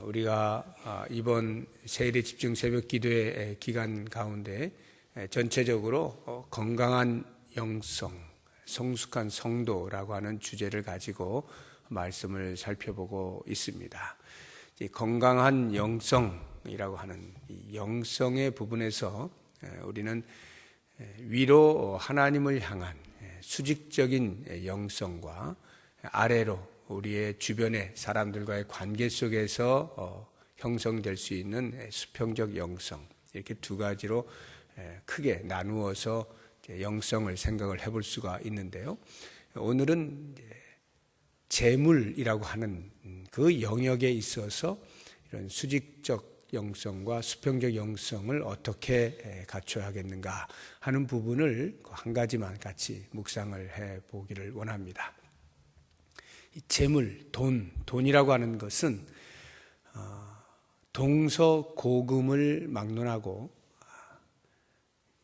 우리가 이번 세일의 집중 새벽 기도의 기간 가운데 전체적으로 건강한 영성, 성숙한 성도라고 하는 주제를 가지고 말씀을 살펴보고 있습니다. 건강한 영성이라고 하는 이 영성의 부분에서 우리는 위로 하나님을 향한 수직적인 영성과 아래로 우리의 주변의 사람들과의 관계 속에서 형성될 수 있는 수평적 영성, 이렇게 두 가지로 크게 나누어서 영성을 생각을 해볼 수가 있는데요. 오늘은 재물이라고 하는 그 영역에 있어서 이런 수직적 영성과 수평적 영성을 어떻게 갖춰야 하겠는가 하는 부분을 한 가지만 같이 묵상을 해 보기를 원합니다. 재물, 돈이라고 하는 것은 동서고금을 막론하고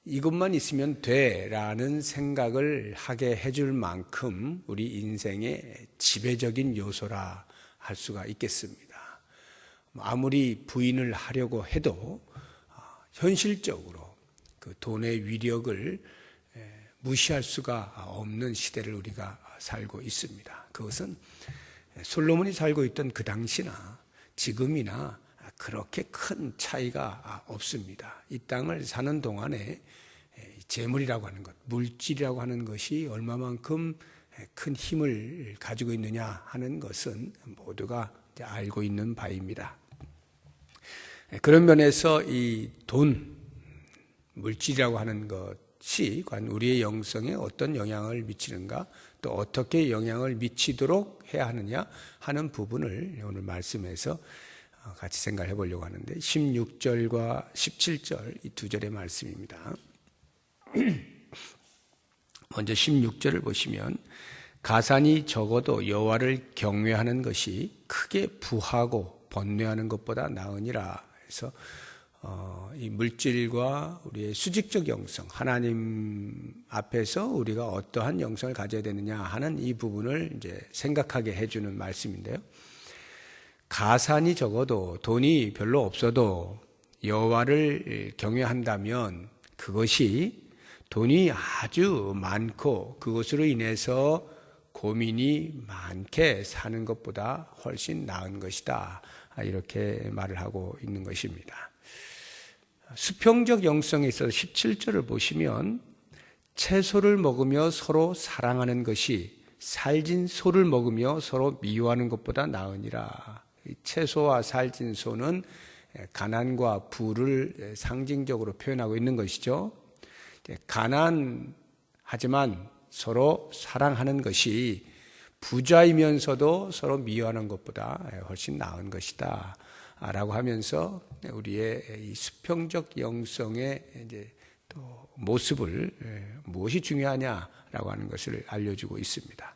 이것만 있으면 돼라는 생각을 하게 해줄 만큼 우리 인생의 지배적인 요소라 할 수가 있겠습니다. 아무리 부인을 하려고 해도 현실적으로 그 돈의 위력을 무시할 수가 없는 시대를 우리가 살고 있습니다. 그것은 솔로몬이 살고 있던 그 당시나 지금이나 그렇게 큰 차이가 없습니다. 이 땅을 사는 동안에 재물이라고 하는 것, 물질이라고 하는 것이 얼마만큼 큰 힘을 가지고 있느냐 하는 것은 모두가 알고 있는 바입니다. 그런 면에서 이 돈, 물질이라고 하는 것이 과연 우리의 영성에 어떤 영향을 미치는가, 또 어떻게 영향을 미치도록 해야 하느냐 하는 부분을 오늘 말씀에서 같이 생각해 보려고 하는데 16절과 17절 이 두 절의 말씀입니다. 먼저 16절을 보시면 가산이 적어도 여호와를 경외하는 것이 크게 부하고 번뇌하는 것보다 나으니라 해서 이 물질과 우리의 수직적 영성, 하나님 앞에서 우리가 어떠한 영성을 가져야 되느냐 하는 이 부분을 이제 생각하게 해주는 말씀인데요. 가산이 적어도 돈이 별로 없어도 여호와를 경외한다면 그것이 돈이 아주 많고 그것으로 인해서 고민이 많게 사는 것보다 훨씬 나은 것이다. 이렇게 말을 하고 있는 것입니다. 수평적 영성에 있어서 17절을 보시면 채소를 먹으며 서로 사랑하는 것이 살진 소를 먹으며 서로 미워하는 것보다 나으니라. 채소와 살진 소는 가난과 부를 상징적으로 표현하고 있는 것이죠. 가난하지만 서로 사랑하는 것이 부자이면서도 서로 미워하는 것보다 훨씬 나은 것이다 라고 하면서 우리의 이 수평적 영성의 이제 또 모습을 무엇이 중요하냐라고 하는 것을 알려주고 있습니다.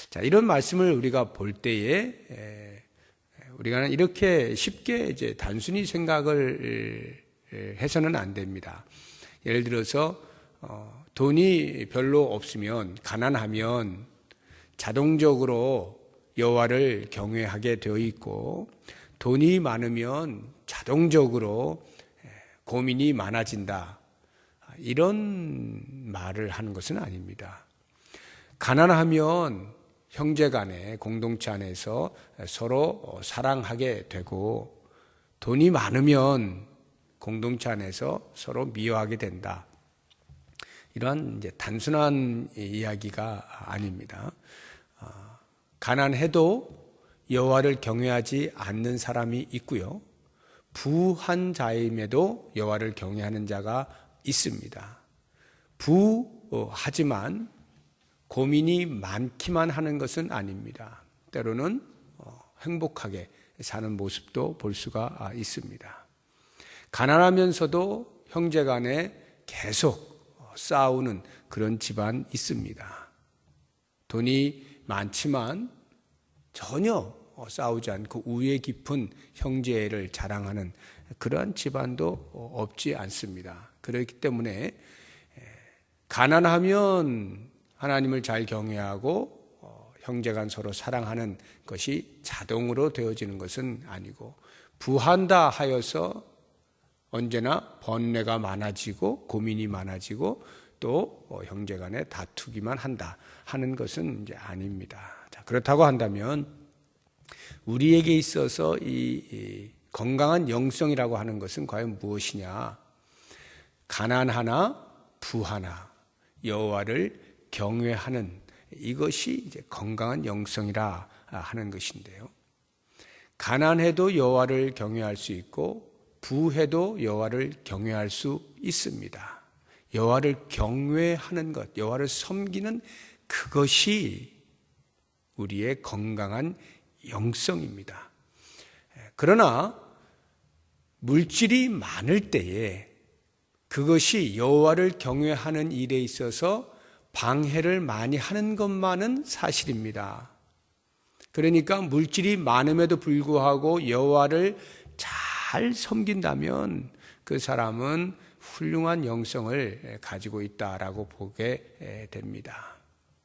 자, 이런 말씀을 우리가 볼 때에 우리가 이렇게 쉽게 이제 단순히 생각을 해서는 안 됩니다. 예를 들어서 돈이 별로 없으면, 가난하면 자동적으로 여호와를 경외하게 되어 있고, 돈이 많으면 자동적으로 고민이 많아진다, 이런 말을 하는 것은 아닙니다. 가난하면 형제간에, 공동체 안에서 서로 사랑하게 되고, 돈이 많으면 공동체 안에서 서로 미워하게 된다. 이러한 이제 단순한 이야기가 아닙니다. 가난해도 여호와를 경외하지 않는 사람이 있고요. 부한 자임에도 여호와를 경외하는 자가 있습니다. 부하지만 고민이 많기만 하는 것은 아닙니다. 때로는 행복하게 사는 모습도 볼 수가 있습니다. 가난하면서도 형제간에 계속 싸우는 그런 집안 있습니다. 돈이 많지만 전혀 싸우지 않고 우애 깊은 형제를 자랑하는 그러한 집안도 없지 않습니다. 그렇기 때문에 가난하면 하나님을 잘 경외하고 형제간 서로 사랑하는 것이 자동으로 되어지는 것은 아니고, 부한다 하여서 언제나 번뇌가 많아지고 고민이 많아지고 또 형제간에 다투기만 한다 하는 것은 이제 아닙니다. 자, 그렇다고 한다면 우리에게 있어서 이 건강한 영성이라고 하는 것은 과연 무엇이냐? 가난하나 부하나 여호와를 경외하는 이것이 이제 건강한 영성이라 하는 것인데요. 가난해도 여호와를 경외할 수 있고 부해도 여호와를 경외할 수 있습니다. 여호와를 경외하는 것, 여호와를 섬기는 그것이 우리의 건강한 영성입니다. 그러나 물질이 많을 때에 그것이 여호와를 경외하는 일에 있어서 방해를 많이 하는 것만은 사실입니다. 그러니까 물질이 많음에도 불구하고 여호와를 잘 섬긴다면 그 사람은 훌륭한 영성을 가지고 있다라고 보게 됩니다.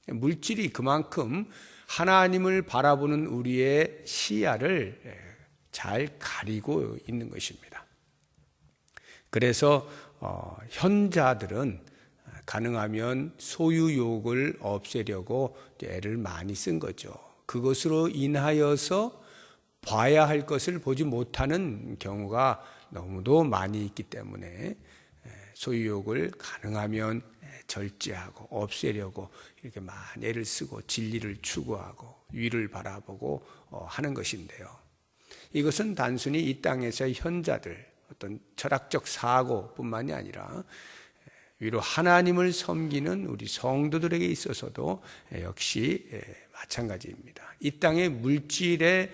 물질이 그만큼 하나님을 바라보는 우리의 시야를 잘 가리고 있는 것입니다. 그래서 현자들은 가능하면 소유욕을 없애려고 애를 많이 쓴 거죠. 그것으로 인하여서 봐야 할 것을 보지 못하는 경우가 너무도 많이 있기 때문에 소유욕을 가능하면 절제하고 없애려고 이렇게 많이 애를 쓰고 진리를 추구하고 위를 바라보고 하는 것인데요. 이것은 단순히 이 땅에서의 현자들, 어떤 철학적 사고뿐만이 아니라 위로 하나님을 섬기는 우리 성도들에게 있어서도 역시 마찬가지입니다. 이 땅의 물질에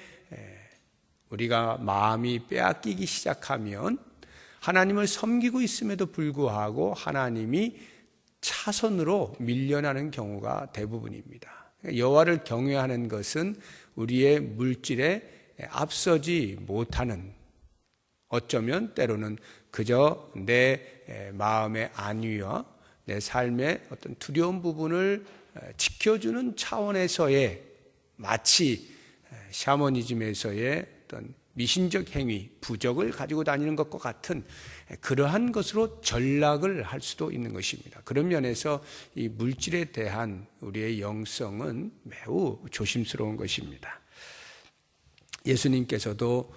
우리가 마음이 빼앗기기 시작하면 하나님을 섬기고 있음에도 불구하고 하나님이 차선으로 밀려나는 경우가 대부분입니다. 여호와를 경외하는 것은 우리의 물질에 앞서지 못하는, 어쩌면 때로는 그저 내 마음의 안위와 내 삶의 어떤 두려운 부분을 지켜주는 차원에서의, 마치 샤머니즘에서의 어떤 미신적 행위, 부적을 가지고 다니는 것과 같은 그러한 것으로 전락을 할 수도 있는 것입니다. 그런 면에서 이 물질에 대한 우리의 영성은 매우 조심스러운 것입니다. 예수님께서도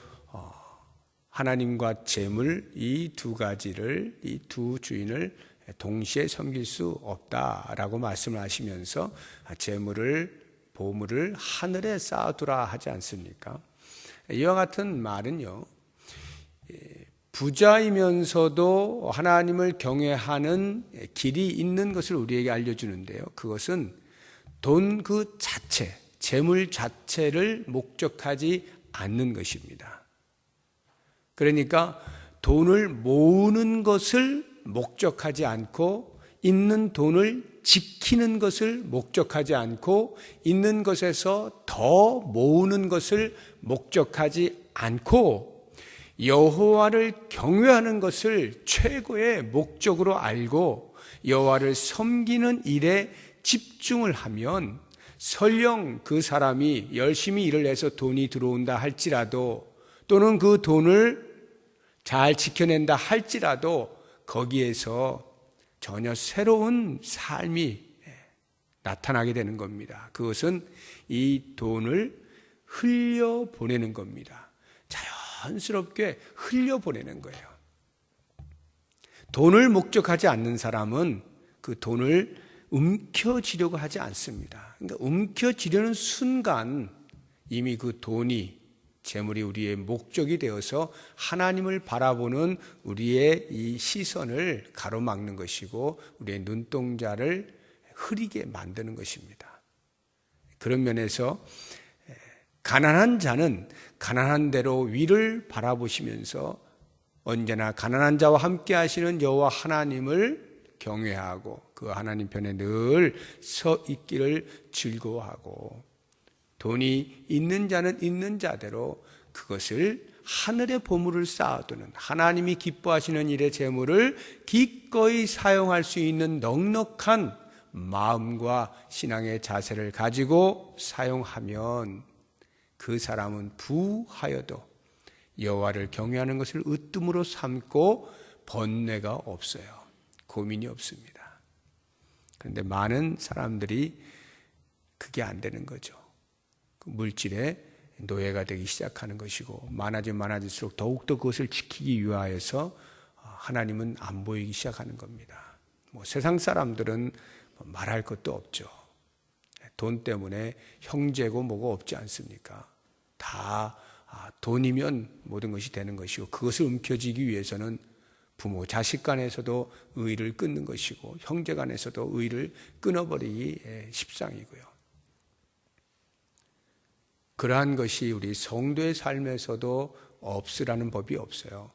하나님과 재물, 이 두 가지를, 이 두 주인을 동시에 섬길 수 없다라고 말씀을 하시면서 재물을, 보물을 하늘에 쌓아두라 하지 않습니까? 이와 같은 말은요, 부자이면서도 하나님을 경외하는 길이 있는 것을 우리에게 알려주는데요. 그것은 돈 그 자체, 재물 자체를 목적하지 않는 것입니다. 그러니까 돈을 모으는 것을 목적하지 않고, 있는 돈을 지키는 것을 목적하지 않고, 있는 것에서 더 모으는 것을 목적하지 않고, 여호와를 경외하는 것을 최고의 목적으로 알고 여호와를 섬기는 일에 집중을 하면, 설령 그 사람이 열심히 일을 해서 돈이 들어온다 할지라도, 또는 그 돈을 잘 지켜낸다 할지라도 거기에서 전혀 새로운 삶이 나타나게 되는 겁니다. 그것은 이 돈을 흘려보내는 겁니다. 자연스럽게 흘려보내는 거예요. 돈을 목적하지 않는 사람은 그 돈을 움켜쥐려고 하지 않습니다. 그러니까 움켜쥐려는 순간 이미 그 돈이, 재물이 우리의 목적이 되어서 하나님을 바라보는 우리의 이 시선을 가로막는 것이고 우리의 눈동자를 흐리게 만드는 것입니다. 그런 면에서 가난한 자는 가난한 대로 위를 바라보시면서 언제나 가난한 자와 함께 하시는 여호와 하나님을 경외하고 그 하나님 편에 늘 서 있기를 즐거워하고, 돈이 있는 자는 있는 자대로 그것을 하늘의 보물을 쌓아두는, 하나님이 기뻐하시는 일의 재물을 기꺼이 사용할 수 있는 넉넉한 마음과 신앙의 자세를 가지고 사용하면 그 사람은 부하여도 여호와를 경외하는 것을 으뜸으로 삼고 번뇌가 없어요. 고민이 없습니다. 그런데 많은 사람들이 그게 안 되는 거죠. 그 물질의 노예가 되기 시작하는 것이고 많아지면 많아질수록 더욱더 그것을 지키기 위하여서 하나님은 안 보이기 시작하는 겁니다. 세상 사람들은 말할 것도 없죠. 돈 때문에 형제고 뭐고 없지 않습니까? 다 돈이면 모든 것이 되는 것이고 그것을 움켜쥐기 위해서는 부모, 자식 간에서도 의를 끊는 것이고 형제 간에서도 의를 끊어버리기 십상이고요. 그러한 것이 우리 성도의 삶에서도 없으라는 법이 없어요.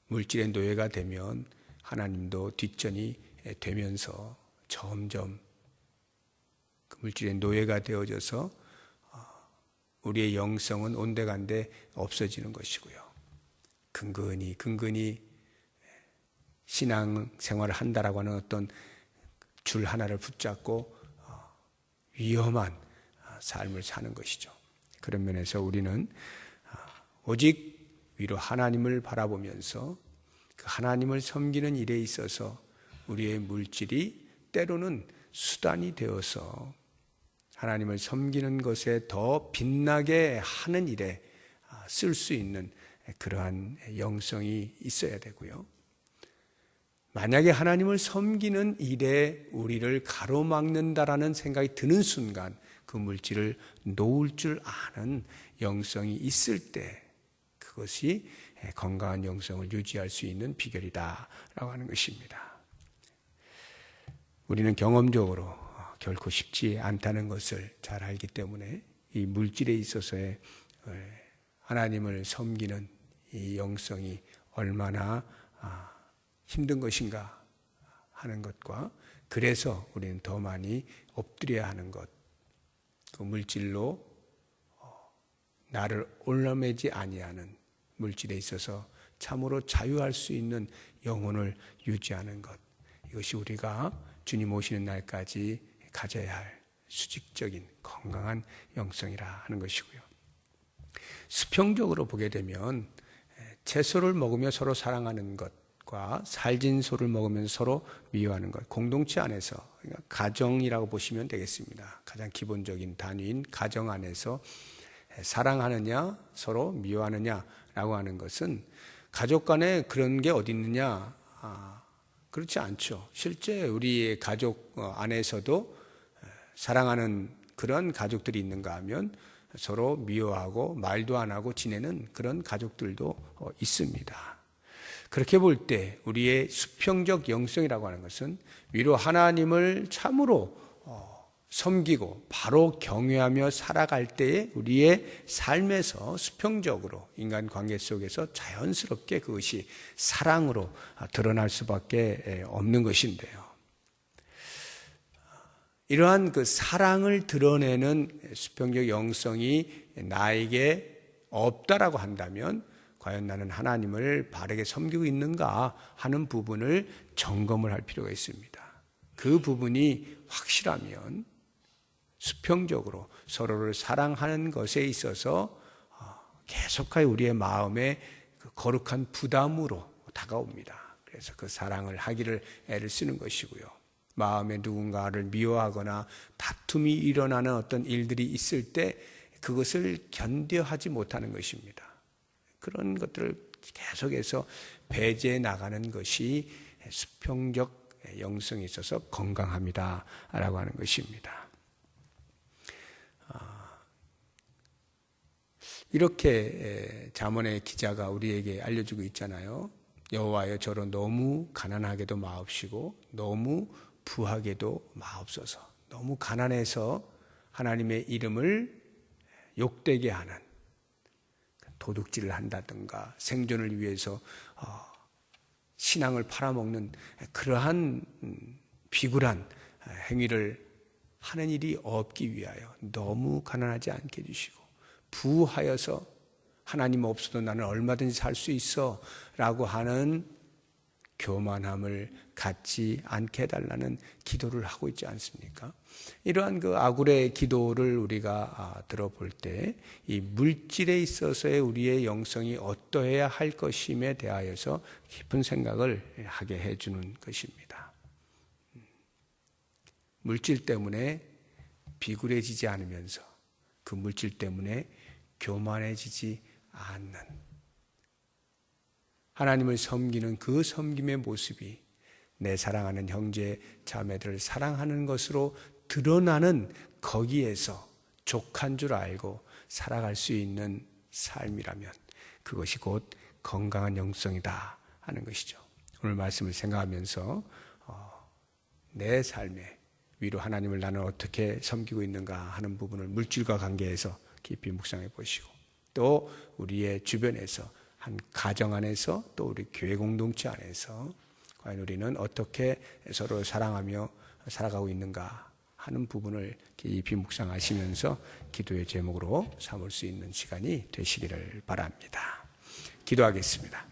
물질의 노예가 되면 하나님도 뒷전이 되면서 점점 그 물질의 노예가 되어져서 우리의 영성은 온데간데 없어지는 것이고요. 근근히 신앙 생활을 한다라고 하는 어떤 줄 하나를 붙잡고 위험한 삶을 사는 것이죠. 그런 면에서 우리는 오직 위로 하나님을 바라보면서 그 하나님을 섬기는 일에 있어서 우리의 물질이 때로는 수단이 되어서 하나님을 섬기는 것에 더 빛나게 하는 일에 쓸 수 있는 그러한 영성이 있어야 되고요. 만약에 하나님을 섬기는 일에 우리를 가로막는다라는 생각이 드는 순간 그 물질을 놓을 줄 아는 영성이 있을 때 그것이 건강한 영성을 유지할 수 있는 비결이다라고 하는 것입니다. 우리는 경험적으로 결코 쉽지 않다는 것을 잘 알기 때문에 이 물질에 있어서의 하나님을 섬기는 이 영성이 얼마나 힘든 것인가 하는 것과 그래서 우리는 더 많이 엎드려야 하는 것, 그 물질로 나를 올라매지 아니하는 물질에 있어서 참으로 자유할 수 있는 영혼을 유지하는 것, 이것이 우리가 주님 오시는 날까지 가져야 할 수직적인 건강한 영성이라 하는 것이고요. 수평적으로 보게 되면 채소를 먹으며 서로 사랑하는 것과 살진 소를 먹으면서 서로 미워하는 것, 공동체 안에서 그러니까 가정이라고 보시면 되겠습니다. 가장 기본적인 단위인 가정 안에서 사랑하느냐 서로 미워하느냐라고 하는 것은 가족 간에 그런 게 어디 있느냐? 그렇지 않죠. 실제 우리의 가족 안에서도 사랑하는 그런 가족들이 있는가 하면 서로 미워하고 말도 안 하고 지내는 그런 가족들도 있습니다. 그렇게 볼 때 우리의 수평적 영성이라고 하는 것은 위로 하나님을 참으로 섬기고 바로 경외하며 살아갈 때에 우리의 삶에서 수평적으로 인간관계 속에서 자연스럽게 그것이 사랑으로 드러날 수밖에 없는 것인데요. 이러한 그 사랑을 드러내는 수평적 영성이 나에게 없다라고 한다면 과연 나는 하나님을 바르게 섬기고 있는가 하는 부분을 점검을 할 필요가 있습니다. 그 부분이 확실하면 수평적으로 서로를 사랑하는 것에 있어서 계속하여 우리의 마음에 그 거룩한 부담으로 다가옵니다. 그래서 그 사랑을 하기를 애를 쓰는 것이고요. 마음에 누군가를 미워하거나 다툼이 일어나는 어떤 일들이 있을 때 그것을 견뎌하지 못하는 것입니다. 그런 것들을 계속해서 배제해 나가는 것이 수평적 영성에 있어서 건강합니다라고 하는 것입니다. 이렇게 잠언의 기자가 우리에게 알려주고 있잖아요. 여호와여 저로 너무 가난하게도 마옵시고 너무 부하게도 마옵소서. 너무 가난해서 하나님의 이름을 욕되게 하는 도둑질을 한다든가 생존을 위해서 신앙을 팔아먹는 그러한 비굴한 행위를 하는 일이 없기 위하여 너무 가난하지 않게 해주시고 부하여서 하나님 없어도 나는 얼마든지 살 수 있어 라고 하는 교만함을 갖지 않게 해달라는 기도를 하고 있지 않습니까? 이러한 그 아굴의 기도를 우리가 들어볼 때 이 물질에 있어서의 우리의 영성이 어떠해야 할 것임에 대하여서 깊은 생각을 하게 해주는 것입니다. 물질 때문에 비굴해지지 않으면서 그 물질 때문에 교만해지지 않는 하나님을 섬기는 그 섬김의 모습이 내 사랑하는 형제 자매들을 사랑하는 것으로 드러나는 거기에서 족한 줄 알고 살아갈 수 있는 삶이라면 그것이 곧 건강한 영성이다 하는 것이죠. 오늘 말씀을 생각하면서 내 삶에 위로 하나님을 나는 어떻게 섬기고 있는가 하는 부분을 물질과 관계해서 깊이 묵상해 보시고 또 우리의 주변에서 한 가정 안에서 또 우리 교회 공동체 안에서 과연 우리는 어떻게 서로 사랑하며 살아가고 있는가 하는 부분을 깊이 묵상하시면서 기도의 제목으로 삼을 수 있는 시간이 되시기를 바랍니다. 기도하겠습니다.